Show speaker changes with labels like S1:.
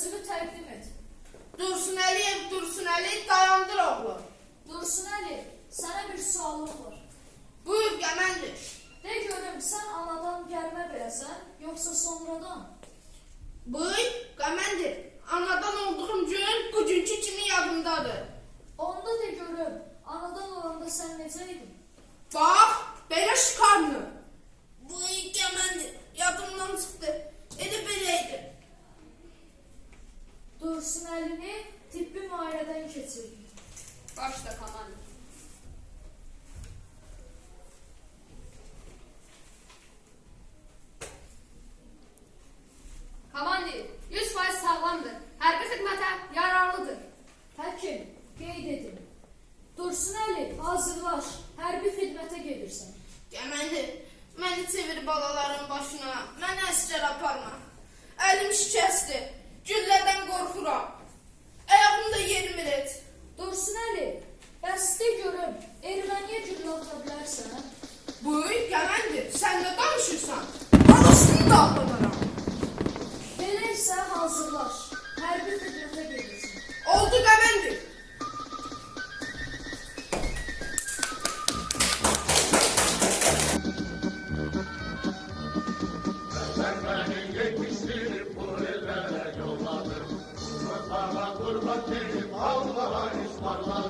S1: sözünü təqdim et.
S2: Dursunəliyev, Dursunəli, dayandır oğlu.
S1: Dursunəli, sənə bir sualım var.
S2: Buyur, Qəməndir.
S1: De görüm, sən anadan gəlmə beləsən, yoxsa sonradan?
S2: Buyur, Qəməndir. Anadan olduğum gün bugünkü kimi yadımdadır.
S1: Onda de görüm, anadan olanda sən necə idin?
S2: Bax, belə şikarlı. Buyur, Qəməndir. Yadımdan çıxdı. Elə beləydi.
S1: Dursunəlini tibbi müayinədən keçirdi.
S2: Başla, komandir.
S3: Komandir, 100% sağlamdır. Hərbi xidmətə yararlıdır.
S1: Həkim, qeyd edin. Dursunəli, hazırlaş, hərbi xidmətə gedirsən.
S2: Qəməndir, məni çevir balaların başına. Məni əsgər aparma. Əlim şikəstir. Güllədən qorxuram. Ayağımda yerimir et.
S1: Dursunəli, bəs de görüm, erməniyə güllə ata bilərsən?
S2: Buyur, Qəməndir. Sən də danışırsan. Anasını da atladıram.
S1: Belə isə hazırlaş, hərbi xidmətə gedirsən.
S2: Oldu, Qəməndir.
S4: Sen beni yetiştirip bu ellere yolladım. Kurbanlara kurban verip Allah'a ısmarladım.